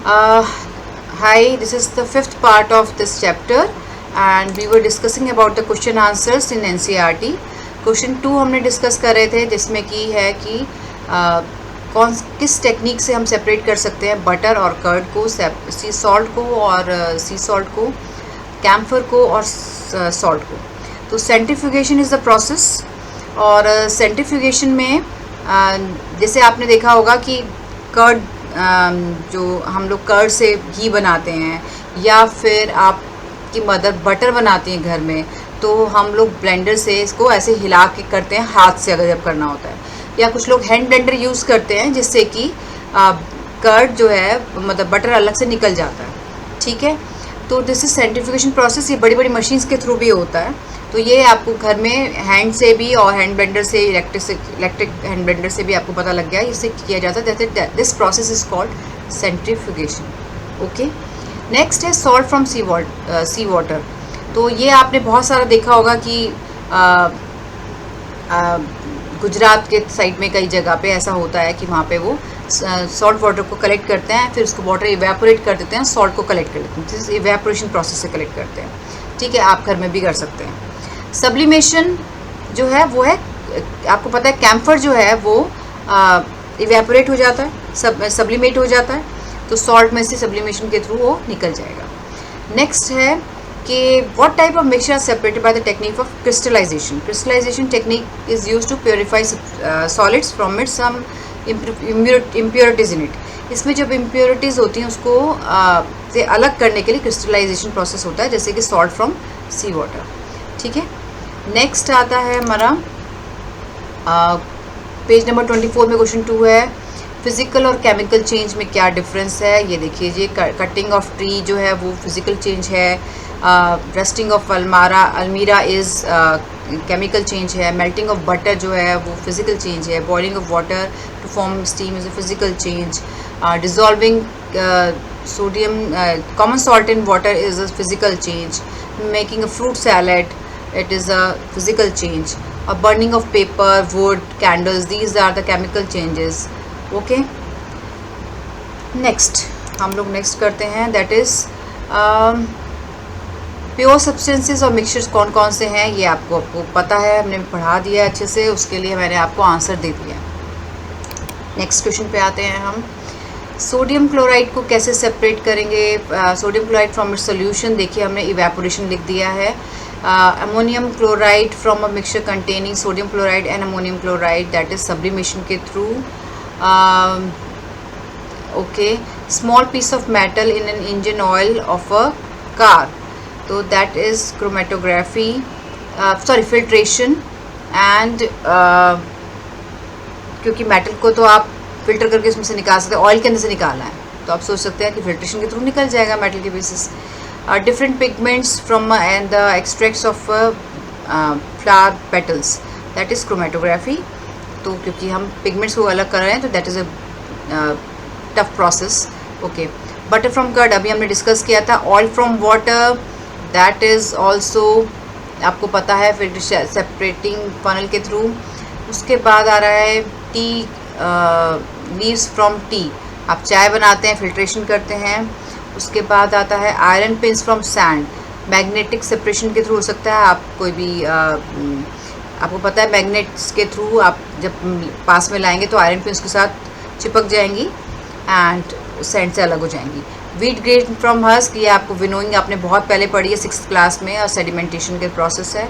Uh, Hi, this is the fifth part of this chapter and we were discussing about the question answers in NCERT. Question 2 हमने discuss कर रहे थे जिसमें की है कि कौन किस टेक्निक से हम सेपरेट कर सकते हैं बटर और कर्ड को, सी सॉल्ट को और सी सॉल्ट को, कैम्फर को और सॉल्ट को. तो सेंट्रीफ्यूगेशन इज़ द प्रोसेस और सेंट्रीफ्यूगेशन में जैसे आपने देखा होगा कि कर्ड जो हम लोग कर्ड से घी बनाते हैं या फिर आपकी मदर बटर बनाती हैं घर में, तो हम लोग ब्लेंडर से इसको ऐसे हिला के करते हैं हाथ से अगर जब करना होता है, या कुछ लोग हैंड ब्लेंडर यूज़ करते हैं जिससे कि कर्ड जो है मतलब बटर अलग से निकल जाता है. ठीक है, तो दिस इज सेंट्रीफ्यूगेशन प्रोसेस. ये बड़ी बड़ी मशीन्स के थ्रू भी होता है. तो ये आपको घर में हैंड से भी और हैंड ब्लेंडर से, इलेक्ट्रिक हैंड ब्लेंडर से भी आपको पता लग गया इससे किया जाता है. जैसे this process is called centrifugation. Okay, next है सॉल्ट फ्रॉम सी वाटर. तो ये आपने बहुत सारा देखा होगा कि गुजरात के साइड में कई जगह पे ऐसा होता है कि वहाँ पे वो सॉल्ट वाटर को कलेक्ट करते हैं, फिर उसको वाटर इवेपोरेट कर देते हैं, सॉल्ट को कलेक्ट कर देते हैं. जिस इवेपोरेशन प्रोसेस से कलेक्ट करते हैं. ठीक है, आप घर में भी कर सकते हैं. सब्लिमेशन जो है वो है, आपको पता है कैम्फर जो है वो इवेपोरेट हो जाता है, सब्लिमेट हो जाता है, तो सॉल्ट में से सब्लिमेशन के थ्रू वो निकल जाएगा. नेक्स्ट है कि what type of mixture are separated by the technique of crystallization. Crystallization technique is used to purify solids from it some impurities in it. इसमें जब impurities होती हैं उसको से अलग करने के लिए crystallization process होता है, जैसे कि salt from sea water. ठीक है, नेक्स्ट आता है हमारा पेज नंबर 24 में क्वेश्चन 2 है फिजिकल और केमिकल चेंज में क्या डिफरेंस है. ये देखिए जी, कटिंग ऑफ ट्री जो है वो फिजिकल चेंज है, रस्टिंग ऑफ अलमीरा इज़ केमिकल चेंज है, मेल्टिंग ऑफ बटर जो है वो फिजिकल चेंज है, boiling of water to form steam is a physical change, dissolving sodium common salt in water is a physical change, making a fruit salad it is a physical change, or burning of paper, wood, candles, these are the chemical changes. Okay, next हम लोग next करते हैं, that is pure substances और mixtures कौन कौन से हैं. ये आपको पता है, हमने पढ़ा दिया अच्छे से, उसके लिए मैंने आपको आंसर दे दिया. नेक्स्ट क्वेश्चन पे आते हैं हम. सोडियम क्लोराइड को कैसे सेपरेट करेंगे. Sodium chloride from its solution, देखिए हमने इवेपोरेशन लिख दिया है. Ammonium chloride from a mixture containing sodium chloride and ammonium chloride, that is sublimation के थ्रू. Okay, small piece of metal in an engine oil of a car, तो that is chromatography, sorry filtration. And क्योंकि metal को तो आप filter करके उसमें से निकाल सकते हैं, ऑयल के अंदर से निकालना है तो आप सोच सकते हैं कि फिल्ट्रेशन के थ्रू निकल जाएगा मेटल के basis. Different pigments from and the extracts of flower petals, that is chromatography. तो क्योंकि हम पिगमेंट्स को अलग कर रहे हैं तो that is a tough process. Okay, butter from curd अभी हमने डिस्कस किया था. Oil from water, that is also आपको पता है, फिर सेपरेटिंग फनल के थ्रू. उसके बाद आ रहा है टी लीव्स फ्रॉम टी, आप चाय बनाते हैं, फिल्ट्रेशन करते हैं. उसके बाद आता है iron pins from sand, magnetic separation के थ्रू हो सकता है. आप कोई भी आपको पता है मैग्नेट्स के थ्रू आप जब पास में लाएंगे तो आयरन पिन्स के साथ चिपक जाएंगी एंड सैंड से अलग हो जाएंगी. वीट ग्रेन फ्रॉम हस्क, ये आपको विनोइंग आपने बहुत पहले पढ़ी है 6th क्लास में, और सेडिमेंटेशन के प्रोसेस है.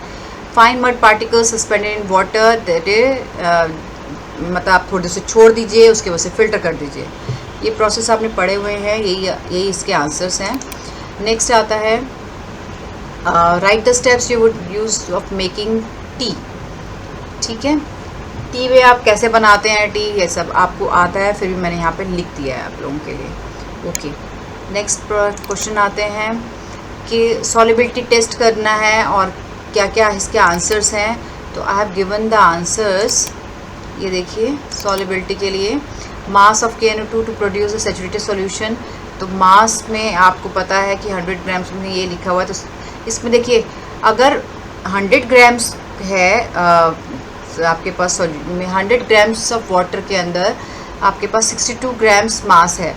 Fine mud particles suspended in water, that मतलब आप थोड़े से छोड़ दीजिए, उसके वजह से फ़िल्टर कर दीजिए. ये प्रोसेस आपने पढ़े हुए हैं, यही इसके आंसर्स हैं. नेक्स्ट आता है right the steps you would use of making tea. ठीक है, टी में आप कैसे बनाते हैं टी, ये सब आपको आता है, फिर भी मैंने यहाँ पे लिख दिया है आप लोगों के लिए. ओके, नेक्स्ट क्वेश्चन आते हैं कि सॉल्युबिलिटी टेस्ट करना है और क्या क्या इसके आंसर्स हैं. तो I have given the answers. ये देखिए, सॉल्युबिलिटी के लिए mass of KNO2 to produce a saturated solution, तो मास में आपको पता है कि 100 ग्राम्स में ये लिखा हुआ है. तो इसमें देखिए, अगर 100 ग्राम्स है आपके पास में 100 ग्राम्स ऑफ वाटर के अंदर आपके पास 62 ग्राम्स मास है,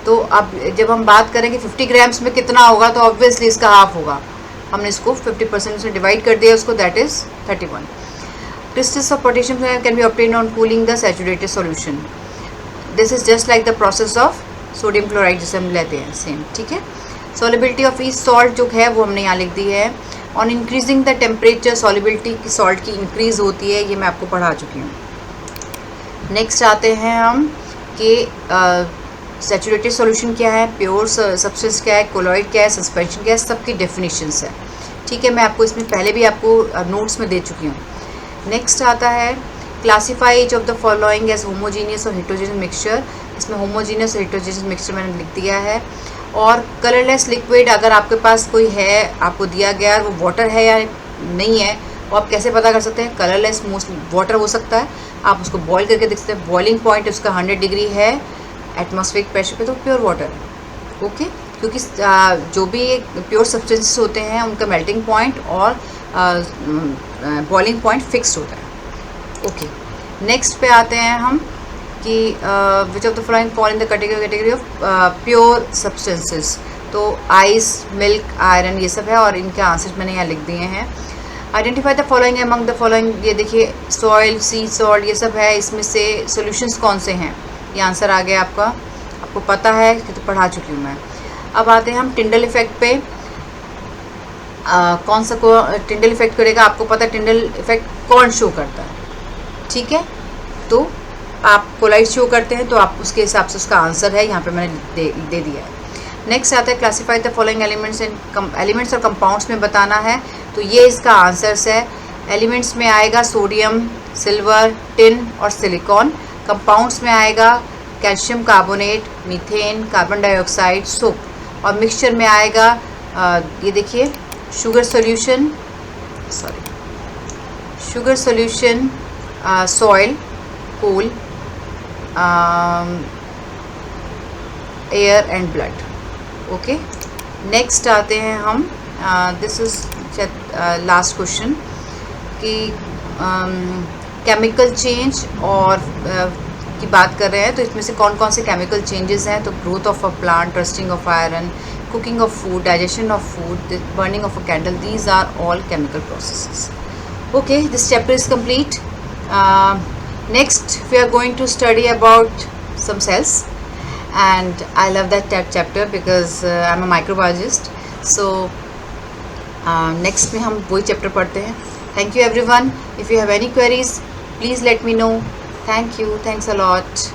तो अब जब हम बात करें कि 50 ग्राम्स में कितना होगा, तो ऑब्वियसली इसका हाफ होगा। हमने इसको 50% से डिवाइड कर दिया उसको, that is 31। Crystals of potassium can be obtain on cooling the saturated solution. This is just like the process of sodium chloride जिसे हम लेते हैं, सेम, ठीक है। सॉलिबिलिटी ऑफ ईच सॉल्ट जो है वो हमने यहाँ लिख दी है। On increasing the temperature solubility की सॉल्ट की इंक्रीज़ होती है, ये मैं आपको पढ़ा चुकी हूँ। नेक्स्ट आते हैं हम कि सैचुरेटेड सॉल्यूशन क्या है, प्योर सब्सटेंस क्या है, कोलॉइड क्या है, सस्पेंशन क्या है, सबकी डेफिनेशंस है, ठीक है। मैं आपको इसमें पहले भी आपको नोट्स में दे चुकी हूँ। नेक्स्ट आता है classify each of the following as homogeneous और हेट्रोजेनियस मिक्सचर। इसमें होमोजीनियस और हेट्रोजेनियस मिक्सचर मैंने लिख दिया है। और कलरलेस लिक्विड अगर आपके पास कोई है, आपको दिया गया वो वाटर है या नहीं है, वो आप कैसे पता कर सकते हैं। कलरलेस मोस्टली वाटर हो सकता है, आप उसको बॉईल करके देख सकते हैं। बॉइलिंग पॉइंट उसका 100 डिग्री है एटमॉस्फेरिक प्रेशर पे, तो प्योर वाटर है, ओके। क्योंकि जो भी प्योर सब्सटेंसेस होते हैं उनका मेल्टिंग पॉइंट और बॉइलिंग पॉइंट फिक्स्ड होता है, ओके। नेक्स्ट पे आते हैं हम कि which of the following fall in the category of pure substances. तो आइस, मिल्क, आयरन, ये सब है और इनके आंसर्स मैंने यहाँ लिख दिए हैं। Identify the following among the following, ये देखिए सॉइल, सी सॉल्ट, ये सब है। इसमें से सॉल्यूशंस कौन से हैं, ये आंसर आ गया आपका, आपको पता है कि तो पढ़ा चुकी हूँ मैं। अब आते हैं हम टिंडल इफेक्ट पे। कौन सा को टिंडल इफेक्ट करेगा, आपको पता है टिंडल इफेक्ट कौन शो करता है, ठीक है। तो आप कोलाइड शो करते हैं तो आप उसके हिसाब से उसका आंसर है यहाँ पे मैंने दे दिया है। नेक्स्ट आता है classify the following elements and elements और कंपाउंड्स में बताना है, तो ये इसका आंसर्स है। एलिमेंट्स में आएगा सोडियम, सिल्वर, टिन और सिलिकॉन। कंपाउंड्स में आएगा calcium carbonate, methane, carbon dioxide, soap. और मिक्सचर में आएगा ये देखिए sugar solution, soil, coal, air and blood, okay. Next आते हैं हम, दिस इज लास्ट क्वेश्चन कि केमिकल चेंज और की बात कर रहे हैं, तो इसमें से कौन कौन से केमिकल चेंजेस हैं। तो growth of a plant, rusting of iron, cooking of food, digestion of food, the burning of a candle, these are all chemical processes. Okay, this chapter is complete. Next we are going to study about some cells, and I love that chapter because I'm a microbiologist. So next में हम वही chapter पढ़ते हैं. Thank you everyone. If you have any queries, please let me know. Thank you. Thanks a lot.